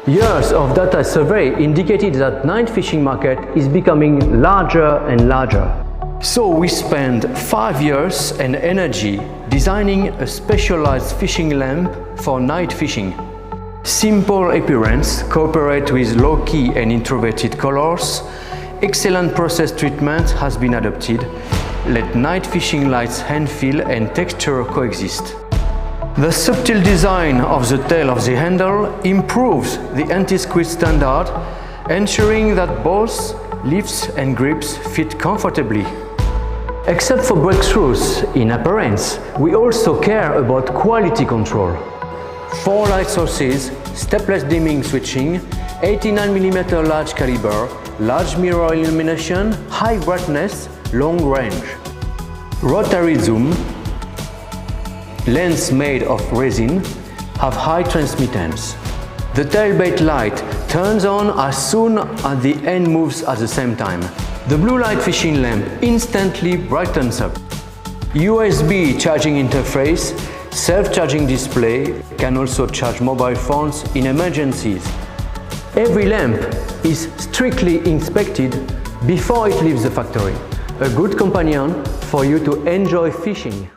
Years of data survey indicated that night fishing market is becoming larger and larger. So we spent 5 years and energy designing a specialized fishing lamp for night fishing. Simple appearance, cooperate with low-key and introverted colors, excellent process treatment has been adopted. Let night fishing lights hand feel and texture coexist. The subtle design of the tail of the handle improves the anti-squeeze standard, ensuring that both lifts and grips fit comfortably. Except for breakthroughs in appearance, we also care about quality control. 4 light sources, stepless dimming switching, 89mm large caliber, large mirror illumination, high brightness, long range. Rotary zoom, lens made of resin, have high transmittance. The tailbait light turns on as soon as the end moves at the same time. The blue light fishing lamp instantly brightens up. USB charging interface, self-charging display, can also charge mobile phones in emergencies. Every lamp is strictly inspected before it leaves the factory. A good companion for you to enjoy fishing.